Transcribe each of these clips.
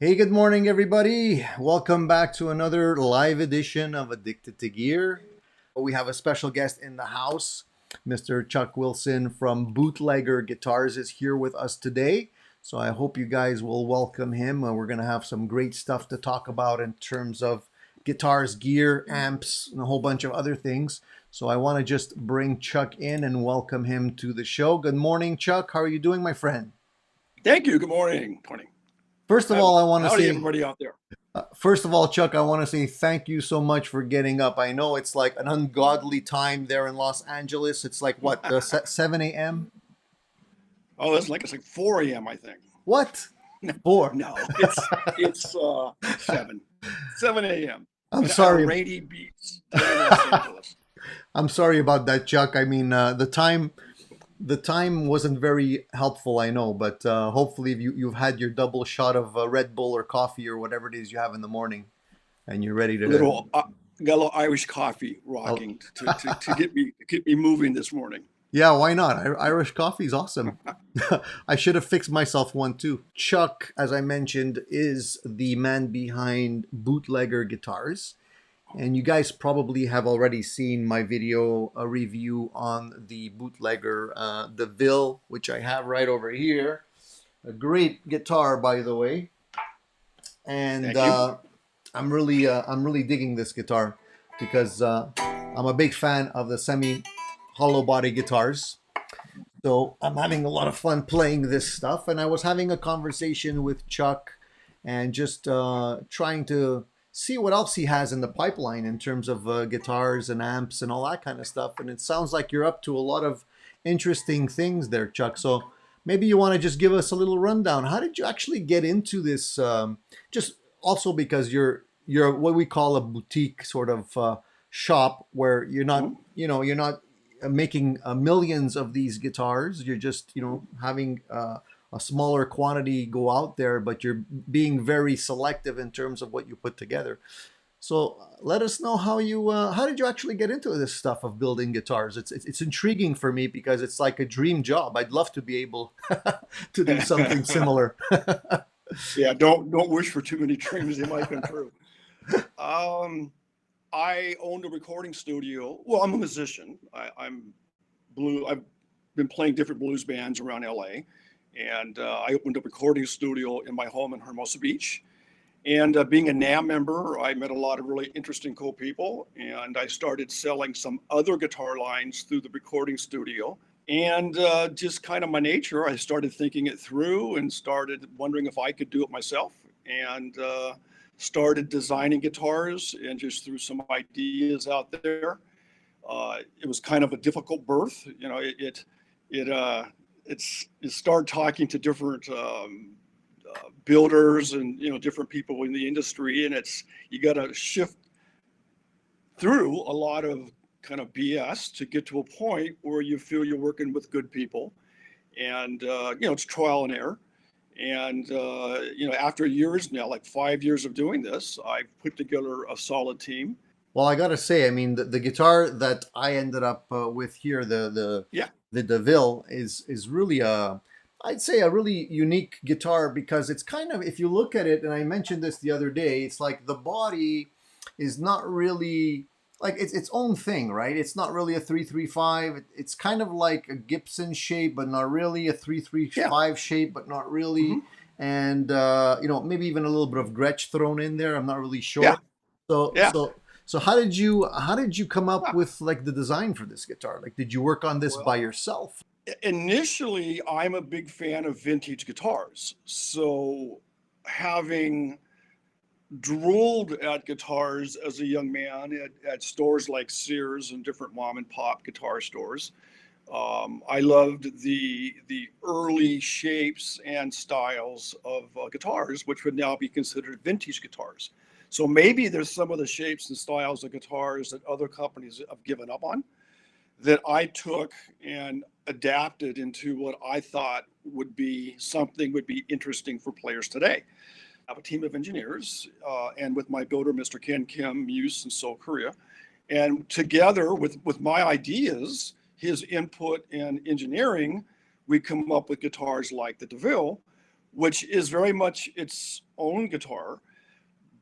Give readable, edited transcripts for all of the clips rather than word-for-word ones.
Hey, good morning, everybody. Welcome back to another live edition of Addicted to Gear. We have a special guest in the house. Mr. Chuck Wilson from Bootlegger Guitars is here with us today. So I hope you guys will welcome him. We're going to have some great stuff to talk about in terms of guitars, gear, amps, and a whole bunch of other things. So I want to just bring Chuck in and welcome him to the show. Good morning, Chuck. How are you doing, my friend? Thank you. Good morning, Tony. First of all, I want to Howdy, say everybody out there. First of all, Chuck, I want to say thank you so much for getting up. I know it's like an ungodly time there in Los Angeles. It's like what, 7 a.m.? Oh, it's like 4 a.m. I think. What? No, 4. no, it's 7 a.m. I'm on a sorry. rainy beach in Los Angeles. I'm sorry about that, Chuck. I mean, the time wasn't very helpful, I know, but hopefully you've had your double shot of Red Bull or coffee or whatever it is you have in the morning, and you're ready A to. little got a little Irish coffee Oh, rocking to get me moving this morning. yeah, why not? Irish coffee is awesome. I should have fixed myself one too. Chuck, as I mentioned, is the man behind Bootlegger Guitars. And you guys probably have already seen my video a review on the Bootlegger, the Ville, which I have right over here. A great guitar, by the way. And Thank you. I'm really digging this guitar because I'm a big fan of the semi hollow body guitars. So I'm having a lot of fun playing this stuff. And I was having a conversation with Chuck and just trying to see what else he has in the pipeline in terms of guitars and amps and all that kind of stuff. And it sounds like you're up to a lot of interesting things there, Chuck. So maybe you want to just give us a little rundown. How did you actually get into this? Just also because you're what we call a boutique sort of shop where you're not, Mhm. you're not making millions of these guitars. You're just, having a smaller quantity go out there, but you're being very selective in terms of what you put together. So let us know how did you actually get into this stuff of building guitars? It's intriguing for me because it's like a dream job. I'd love to be able to do something similar. Yeah, don't wish for too many dreams; they might come true. Um, I owned a recording studio. Well, I'm a musician. I've been playing different blues bands around LA, and I opened a recording studio in my home in Hermosa Beach. And being a NAM member, I met a lot of really interesting, cool people, and I started selling some other guitar lines through the recording studio. And just kind of my nature, I started thinking it through and started wondering if I could do it myself. And started designing guitars and just threw some ideas out there. It was kind of a difficult birth. It it started talking to different builders and different people in the industry, and you got to shift through a lot of kind of BS to get to a point where you feel you're working with good people, and it's trial and error. And after years now, like 5 years of doing this, I've put together a solid team. Well, I gotta say, I mean, the guitar that I ended up with here, Yeah. the DeVille, is really I'd say a really unique guitar because it's kind of, if you look at it, and I mentioned this the other day, it's like the body is not really like it's its own thing, right? It's not really a 335. It's kind of like a Gibson shape, but not really a Yeah. 335 shape, but not really. Hmm. And maybe even a little bit of Gretsch thrown in there. I'm not really Yeah. sure. So Yeah. so so how did you come up Ah, with like the design for this guitar? Like, did you work on this by well, yourself? initially, I'm a big fan of vintage guitars. So having drooled at guitars as a young man at stores like Sears and different mom and pop guitar stores. I loved the early shapes and styles of guitars, which would now be considered vintage guitars. So maybe there's some of the shapes and styles of guitars that other companies have given up on that I took and adapted into what I thought would be interesting for players today. I have a team of engineers, and with my builder, Mr. Ken Kim Muse in Seoul, Korea. And together with my ideas, his input and engineering, we come up with guitars like the DeVille, which is very much its own guitar.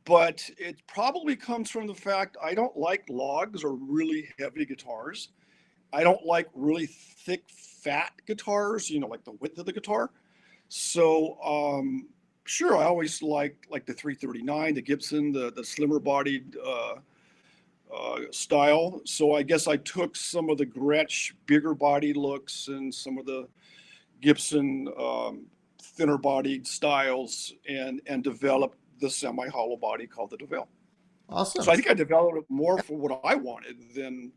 But it probably comes from the fact I don't like logs or really heavy guitars. I don't like really thick, fat guitars, like the width of the guitar. So, sure, I always like the 339, the Gibson, the slimmer bodied style. So I guess I took some of the Gretsch bigger body looks and some of the Gibson thinner bodied styles and developed the semi hollow body called the DeVille. Awesome. So I think I developed it more for what I wanted than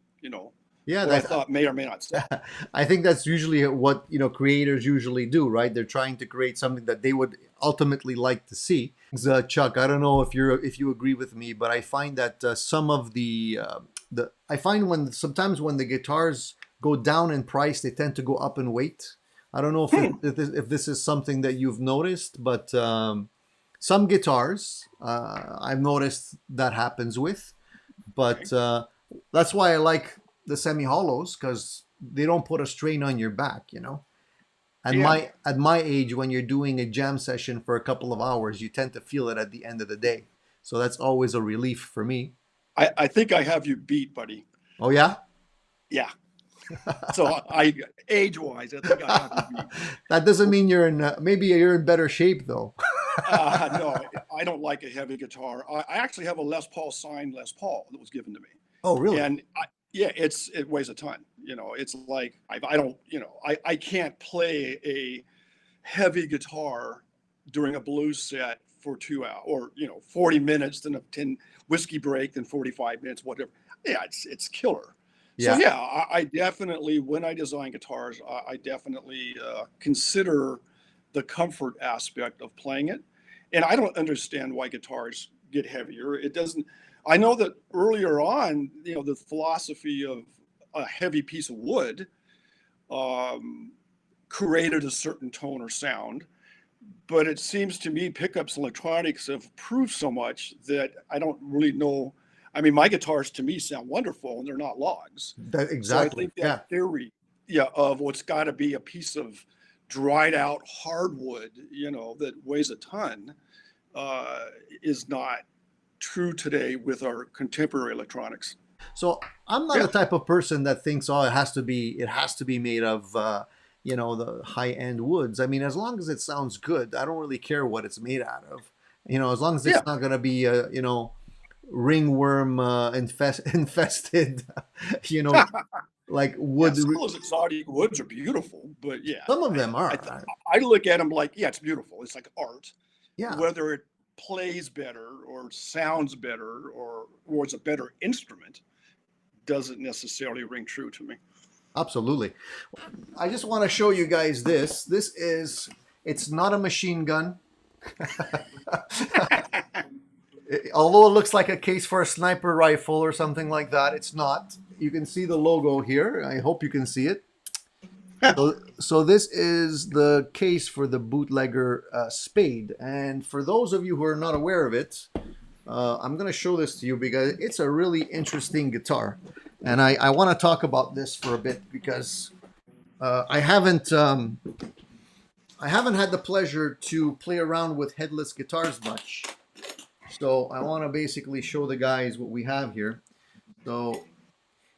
Yeah, what I thought may or may not sell. I think that's usually what creators usually do, right? They're trying to create something that they would ultimately like to see. Chuck, I don't know if you agree with me, but I find that some of the I find sometimes when the guitars go down in price, they tend to go up in weight. I don't know if this is something that you've noticed, but some guitars I've noticed that happens with, but that's why I like the semi-hollows, because they don't put a strain on your back, At my age, when you're doing a jam session for a couple of hours, you tend to feel it at the end of the day. So that's always a relief for me. I think I have you beat, buddy. Oh yeah? Yeah. So I age-wise, I think I have you beat. That doesn't mean maybe you're in better shape though. No, I don't like a heavy guitar. I actually have a Les Paul signed Les Paul that was given to me. Oh really? And it weighs a ton. It's like I don't, I can't play a heavy guitar during a blues set for 2 hours or 40 minutes, then a 10 whiskey break, then 45 minutes, whatever. Yeah, it's killer. Yeah. So yeah, I definitely, when I design guitars, I definitely consider the comfort aspect of playing it. And I don't understand why guitars get heavier. It doesn't. I know that earlier on, the philosophy of a heavy piece of wood created a certain tone or sound. But it seems to me pickups electronics have improved so much that I don't really know. I mean, my guitars to me sound wonderful and they're not logs. Exactly. So I think that theory, of what's got to be a piece of dried out hardwood, that weighs a ton, is not true today with our contemporary electronics. So I'm not the type of person that thinks, it has to be made of the high end woods. I mean, as long as it sounds good, I don't really care what it's made out of. As long as it's not going to be ringworm infested, like wood. Some of those exotic woods are beautiful, but some of them are. I look at them like, it's beautiful. It's like art. Yeah. Whether it plays better or sounds better or it's a better instrument doesn't necessarily ring true to me. Absolutely. I just want to show you guys this. It's not a machine gun. Although it looks like a case for a sniper rifle or something like that, it's not. You can see the logo here. I hope you can see it. So this is the case for the Bootlegger spade. And for those of you who are not aware of it, I'm going to show this to you because it's a really interesting guitar. And I want to talk about this for a bit because I haven't had the pleasure to play around with headless guitars much. So I want to basically show the guys what we have here. So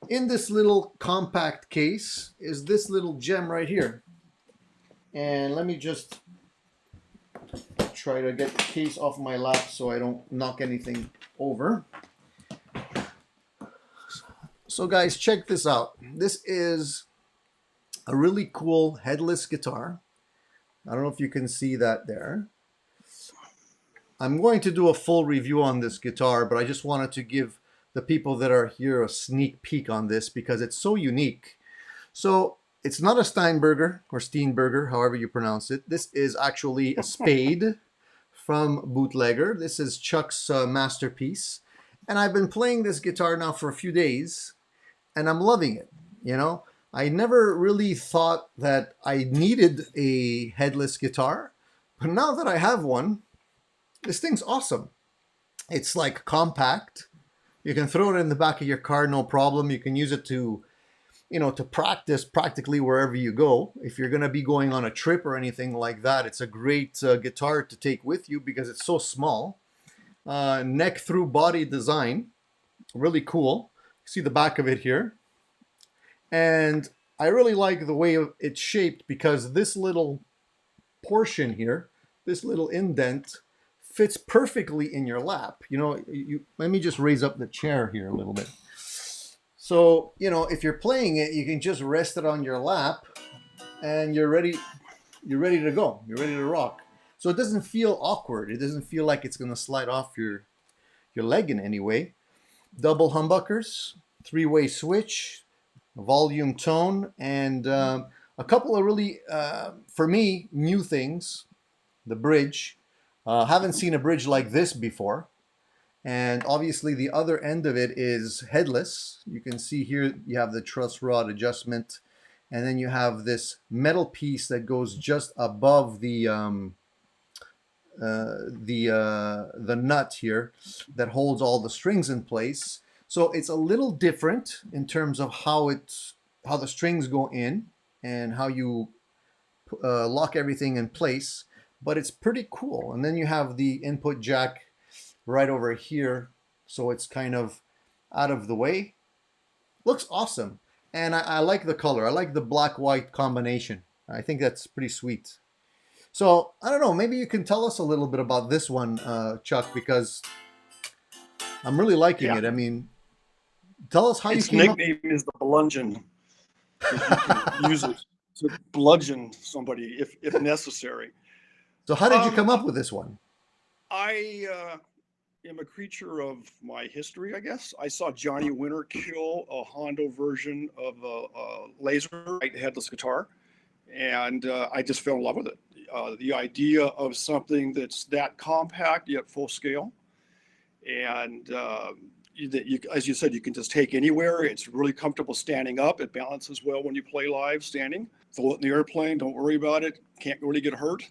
in this little compact case is this little gem right here. And let me just try to get the case off my lap so I don't knock anything over. So guys, check this out. This is a really cool headless guitar. I don't know if you can see that there. I'm going to do a full review on this guitar, but I just wanted to give the people that are here a sneak peek on this because it's so unique. So it's not a Steinberger or Steenberger, however you pronounce it. This is actually a spade from Bootlegger. This is Chuck's masterpiece. And I've been playing this guitar now for a few days and I'm loving it. I never really thought that I needed a headless guitar, but now that I have one, this thing's awesome. It's like compact. You can throw it in the back of your car, no problem. You can use it to to practice practically wherever you go. If you're going to be going on a trip or anything like that, it's a great guitar to take with you because it's so small. Neck through body design, really cool. See the back of it here. And I really like the way it's shaped because this little portion here, this little indent, fits perfectly in your lap. Let me just raise up the chair here a little bit. So, if you're playing it, you can just rest it on your lap and you're ready to go. You're ready to rock. So it doesn't feel awkward. It doesn't feel like it's going to slide off your leg in any way. Double humbuckers, 3-way switch, volume tone, and a couple of really, for me, new things. The bridge. Haven't seen a bridge like this before. And obviously the other end of it is headless. You can see here you have the truss rod adjustment, and then you have this metal piece that goes just above the nut here that holds all the strings in place. So it's a little different in terms of how the strings go in and how you lock everything in place, but it's pretty cool. And then you have the input jack right over here, so it's kind of out of the way. Looks awesome, and I like the color. I like the black-white combination. I think that's pretty sweet. So I don't know, maybe you can tell us a little bit about this one, Chuck, because I'm really liking it. I mean, tell us how you came up. Its nickname is the bludgeon. You can use it to bludgeon somebody if necessary. So how did you come up with this one? I am a creature of my history, I guess. I saw Johnny Winter kill a Hondo version of a laser headless guitar, and I just fell in love with it. The idea of something that's that compact yet full scale, and as you said, you can just take anywhere. It's really comfortable standing up. It balances well when you play live standing. Throw it in the airplane, don't worry about it. Can't really get hurt,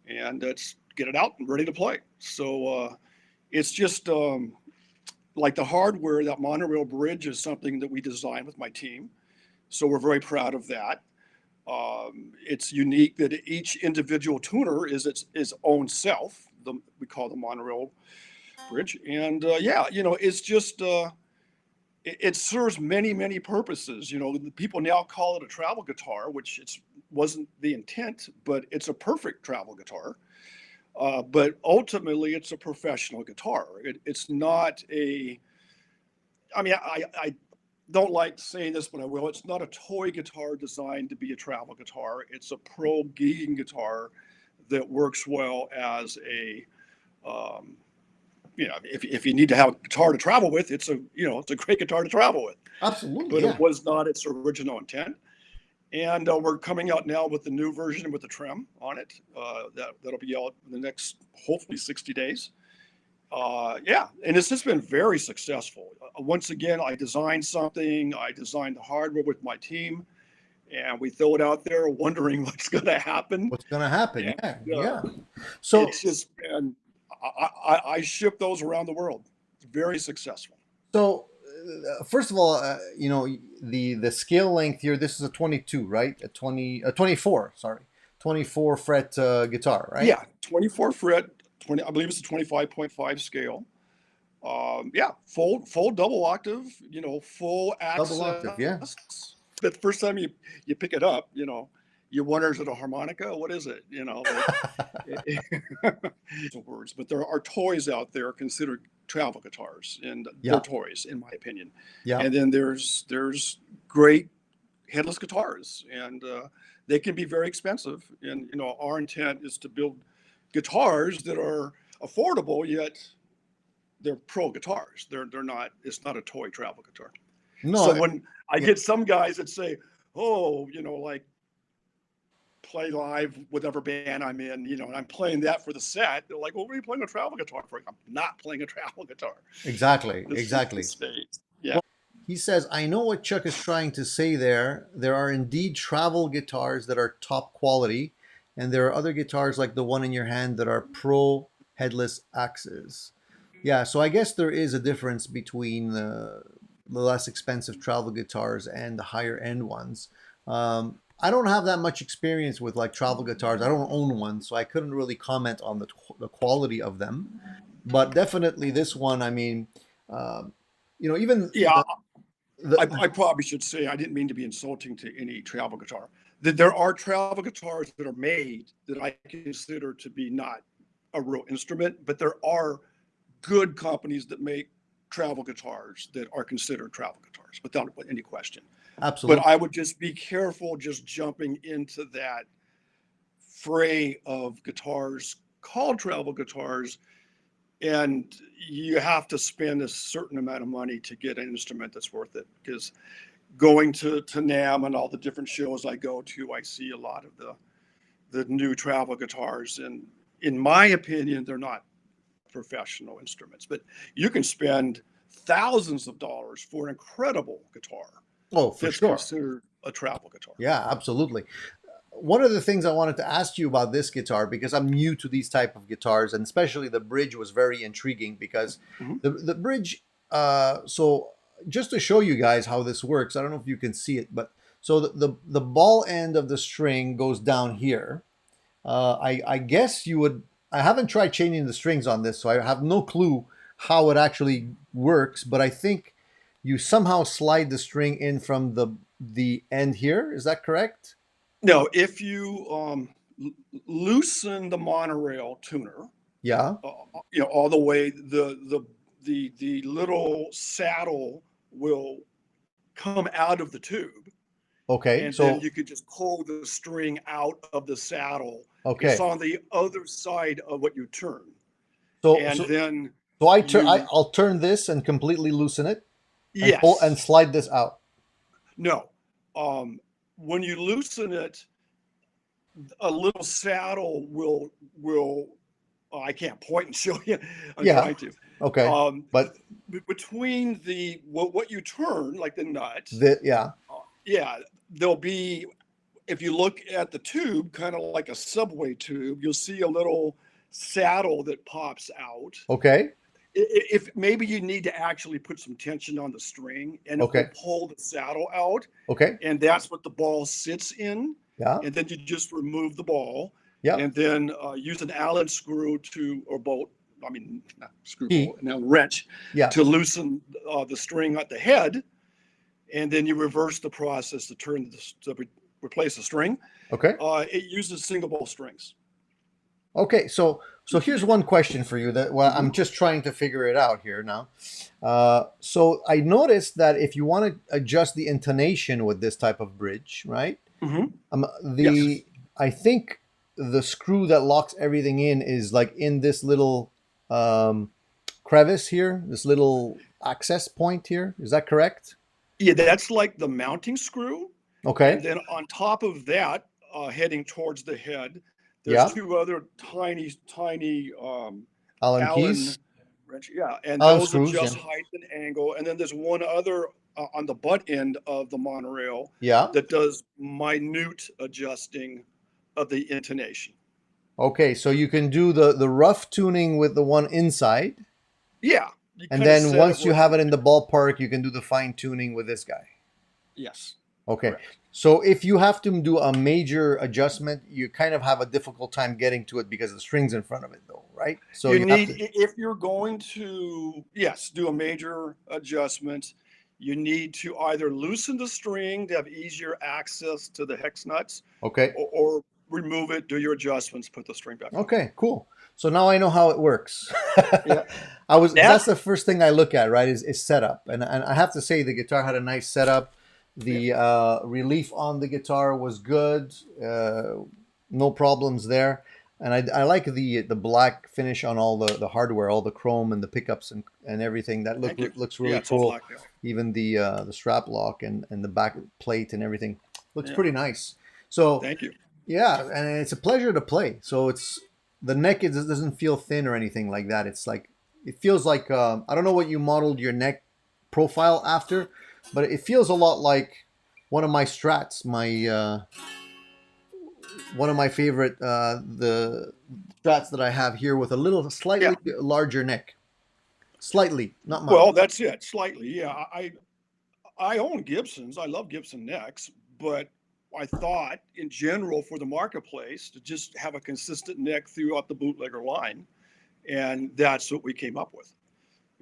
and get it out and ready to play. So it's just like the hardware. That monorail bridge is something that we designed with my team, so we're very proud of that. It's unique that each individual tuner is its own self. We call the monorail bridge, and it's just it serves many purposes. People now call it a travel guitar, which wasn't the intent, but it's a perfect travel guitar. But ultimately, it's a professional guitar. It's not a. I mean, I don't like saying this, but I will. It's not a toy guitar designed to be a travel guitar. It's a pro gigging guitar that works well as a. If you need to have a guitar to travel with, it's a great guitar to travel with. Absolutely, but yeah. It was not its original intent. And we're coming out now with the new version with the trim on it. That'll be out in the next, hopefully, 60 days. And it's just been very successful. Once again, I designed something. I designed the hardware with my team, and we throw it out there, wondering what's going to happen. What's going to happen? And, yeah. So it's just been. I ship those around the world. It's very successful. So, first of all, the scale length here. This is a 22, right? A 24. Sorry, 24 fret guitar, right? Yeah, 24 fret. I believe it's a 25.5 scale. Full double octave. Full access. Double octave, yeah. The first time you pick it up, you wonder, is it a harmonica? What is it? Words, but there are toys out there considered travel guitars, and they're toys, in my opinion. Yeah. And then there's great headless guitars, and they can be very expensive. And our intent is to build guitars that are affordable, yet they're pro guitars. They're not. It's not a toy travel guitar. No. So when I get some guys that say, "Oh, like." Play live whatever band I'm in, and I'm playing that for the set. They're like, "Well, what are you playing a travel guitar for?" I'm not playing a travel guitar. Exactly. Yeah. Well, he says, I know what Chuck is trying to say there. There are indeed travel guitars that are top quality, and there are other guitars like the one in your hand that are pro headless axes. Yeah, so I guess there is a difference between the less expensive travel guitars and the higher end ones. I don't have that much experience with like travel guitars. I don't own one, so I couldn't really comment on the quality of them. But definitely this one, I mean, even Yeah, the I probably should say I didn't mean to be insulting to any travel guitar. That there are travel guitars that are made that I consider to be not a real instrument, but there are good companies that make travel guitars that are considered travel guitars without any question. But absolutely. I would just be careful just jumping into that fray of guitars called travel guitars, and you have to spend a certain amount of money to get an instrument that's worth it. Because going to NAM and all the different shows I go to, I see a lot of the new travel guitars, and in my opinion, they're not professional instruments. But you can spend thousands of dollars for an incredible guitar Oh, for that's sure. considered a travel guitar. Yeah, absolutely. One of the things I wanted to ask you about this guitar, because I'm new to these type of guitars, and especially the bridge was very intriguing because Mhm. the bridge. So just to show you guys how this works, I don't know if you can see it, but so the ball end of the string goes down here. I guess you would. I haven't tried changing the strings on this, so I have no clue how it actually works. But I think you somehow slide the string in from the end here. Is that correct? No, if you loosen the monorail tuner, Yeah. all the way, the little saddle will come out of the tube, Okay. and then So you could just pull the string out of the saddle. It's okay. on the other side of what you turn, So and so then so you I'll turn this and completely loosen it and pull and yes, slide this out. no, when you loosen it, a little saddle will I can't point and show you. I'm Yeah. trying to. Okay. Um, But Between the what you turn, like the nut, yeah. yeah, there'll be. If you look at the tube, kind of like a subway tube, you'll see a little saddle that pops out. Okay. If maybe you need to actually put some tension on the string, and it will Okay. pull the saddle out, Okay. and that's what the ball sits in. Yeah. And then you just remove the ball, Yeah. and then use an Allen screw or bolt. I mean, not screw, Key. bolt, now wrench Yeah. to loosen the string at the head, and then you reverse the process to replace the string. Okay. It uses single bowl strings. Okay, so here's one question for you that well Mhm. I'm just trying to figure it out here now. So I noticed that if you want to adjust the intonation with this type of bridge, right? Mhm. Yes. The I think the screw that locks everything in is like in this little um, crevice here, this little access point here. Is that correct? Yeah, that's like the mounting screw. And Okay. then on top of that, heading towards the head, there's Yeah. two other tiny Allen Allen keys, wrench. Yeah, and Allen those screws. Yeah. adjust height and angle. And then there's one other on the butt end of the monorail Yeah. that does minute adjusting of the intonation. Okay, so you can do the rough tuning with the one inside. Yeah, you And kind of then set it once you where have you it want in the it. ballpark, you can do the fine tuning with this guy. Yes, Okay. correct. So if you have to do a major adjustment, you kind of have a difficult time getting to it because the strings in front of it, though, right? So You you have need, to. if you're going to, yes, do a major adjustment, you need to either loosen the string to have easier access to the hex nuts, Okay. or remove it, do your adjustments, put the string back on. Okay. Cool. So now I know how it works. Yeah. Because That, that's the first thing I look at, right? Is setup, and I have to say the guitar had a nice setup. yeah, The relief on the guitar was good. No problems there. And I like the black finish on all the hardware, all the chrome and the pickups and everything. That thank you. looks Yeah, really it's all cool. black now. Even the strap lock and the back plate and everything looks Yeah, pretty nice. So thank you. yeah, and it's a pleasure to play. So it's the neck doesn't feel thin or anything like that. It's like it feels like I don't know what you modeled your neck profile after, but it feels a lot like one of my Strats, my one of my favorite the Strats that I have here with a little Yeah. slightly larger neck, slightly, not much. Well, that's it, slightly. Yeah, I own Gibsons. I love Gibson necks, but I thought in general for the marketplace to just have a consistent neck throughout the bootlegger line, and that's what we came up with.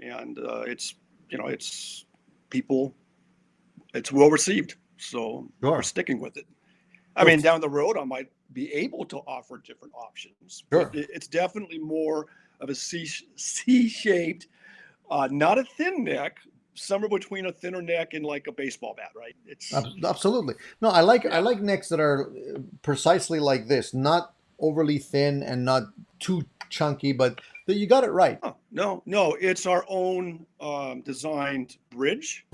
And it's it's people, it's well received, so we're Sure. sticking with it. I So, mean, down the road, I might be able to offer different options, but sure. it's definitely more of a C-shaped, not a thin neck, somewhere between a thinner neck and like a baseball bat, right? It's Absolutely. No, I yeah. like necks that are precisely like this, not overly thin and not too chunky, but that you got it right. Oh, no, no, it's our own designed bridge,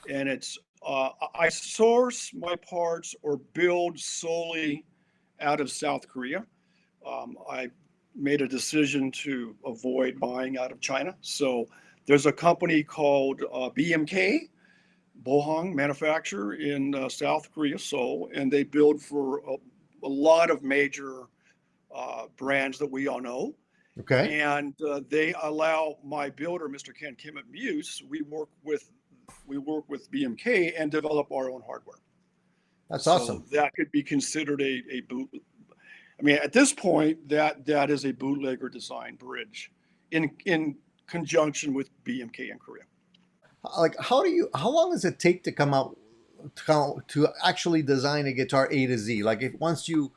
and it's I source my parts or build solely out of South Korea. I made a decision to avoid buying out of China. So there's a company called BMK, Bohang Manufacturer in South Korea, Seoul, and they build for a lot of major brands that we all know. Okay. And they allow my builder, Mr. Ken Kim at Muse. We work with BMK and develop our own hardware. That's So awesome. that could be considered a boot. I mean, at this point, that is a bootlegger design bridge in conjunction with BMK in Korea. Like, how long does it take to to actually design a guitar A to Z? Like, if once you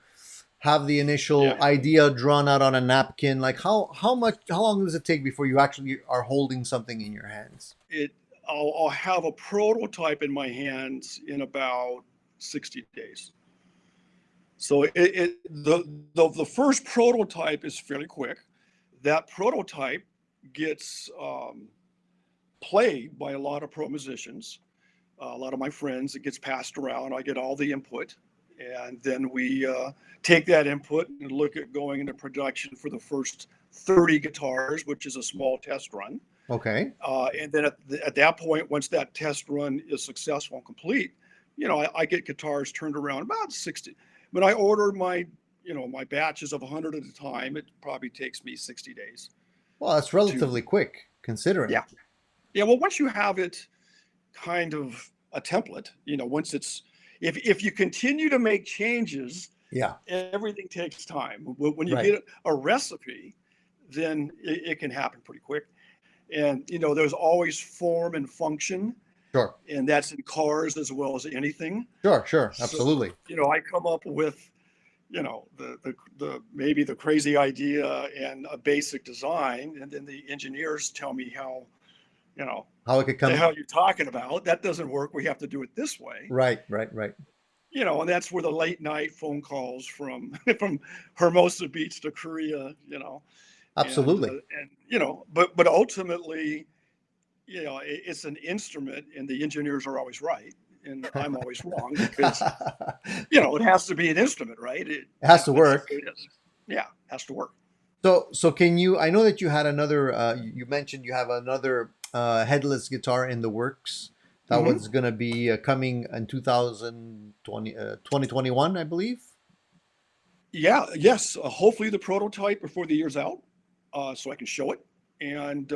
have the initial Yeah, idea drawn out on a napkin, like how long does it take before you actually are holding something in your hands? it. I'll have a prototype in my hands in about 60 days. So the first prototype is fairly quick. That prototype gets played by a lot of pro musicians, a lot of my friends. It gets passed around. I get all the input, and then we take that input and look at going into production for the first 30 guitars, which is a small test run. Okay. And then at that point, once that test run is successful and complete, I get guitars turned around about 60. When I order my batches of 100 at a time, it probably takes me 60 days Well, that's to, relatively quick considering. yeah. Yeah. Well, once you have it kind of a template, once if you continue to make changes, Yeah. everything takes time. When you Right. get a recipe, then it can happen pretty quick. And, there's always form and function, Sure. and that's in cars as well as anything. Sure. Sure. So, Absolutely. I come up with, the maybe the crazy idea and a basic design, and then the engineers tell me how, you know, How it could the come. hell you're talking about. That doesn't work. We have to do it this way. Right. Right. Right. And that's where the late night phone calls from from Hermosa Beach to Korea, and Absolutely. but ultimately, it's an instrument, and the engineers are always right, and I'm always wrong because it has to be an instrument, right? It has to That's just work. the way it is. Yeah, it has to work. So can you? I know that you had another. You mentioned you have another headless guitar in the works. That Hmm. was going to be coming in 2020, 2021, I believe. Yeah, yes. Hopefully the prototype before the year's out, so I can show it, and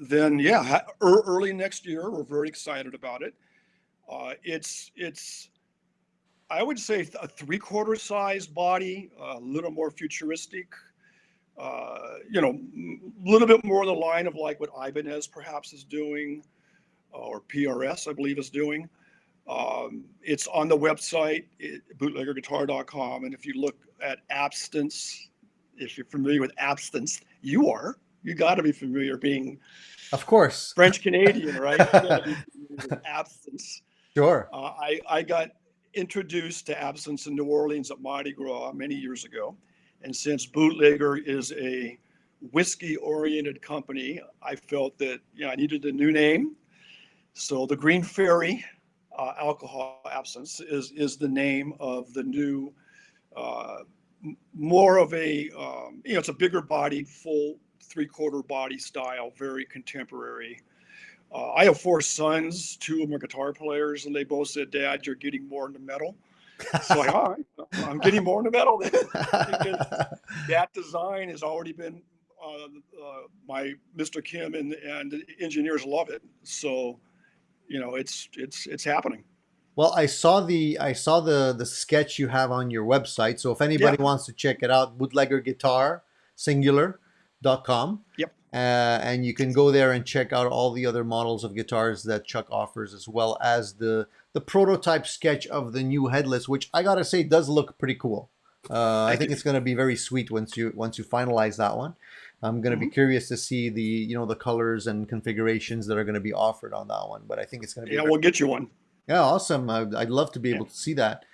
then yeah, early next year. We're very excited about it. It's I would say a three-quarter size body, a little more futuristic. A little bit more in the line of like what Ibanez perhaps is doing, or PRS, I believe, is doing. It's on the website, bootleggerguitar.com. And if you look at abstinence, if you're familiar with abstinence, you got to be familiar being Of course. French Canadian, right? You got to be familiar with absinthe. Sure. I got introduced to absinthe in New Orleans at Mardi Gras many years ago. And since Bootlegger is a whiskey oriented company, I felt that I needed a new name. So the Green Fairy alcohol absinthe is the name of the new, uh, more of a, it's a bigger body, full three-quarter body style, very contemporary. I have four sons. Two of them are guitar players, and they both said, "Dad, you're getting more into metal." So all right, I'm getting more into metal then, because that design has already been my Mr. Kim and the engineers love it. So you know, it's happening. Well, I saw the sketch you have on your website. So if Yeah. anybody wants to check it out, Bootlegger Guitar singular.com. Yep. And you can go there and check out all the other models of guitars that Chuck offers, as well as the prototype sketch of the new Headless, which I gotta say does look pretty cool. I Thank think you. it's gonna be very sweet once you finalize that one. I'm gonna be Mhm. curious to see the colors and configurations that are gonna be offered on that one. But I think it's gonna be Yeah, very, we'll get you one. yeah, awesome. I'd love to be Yeah. able to see that.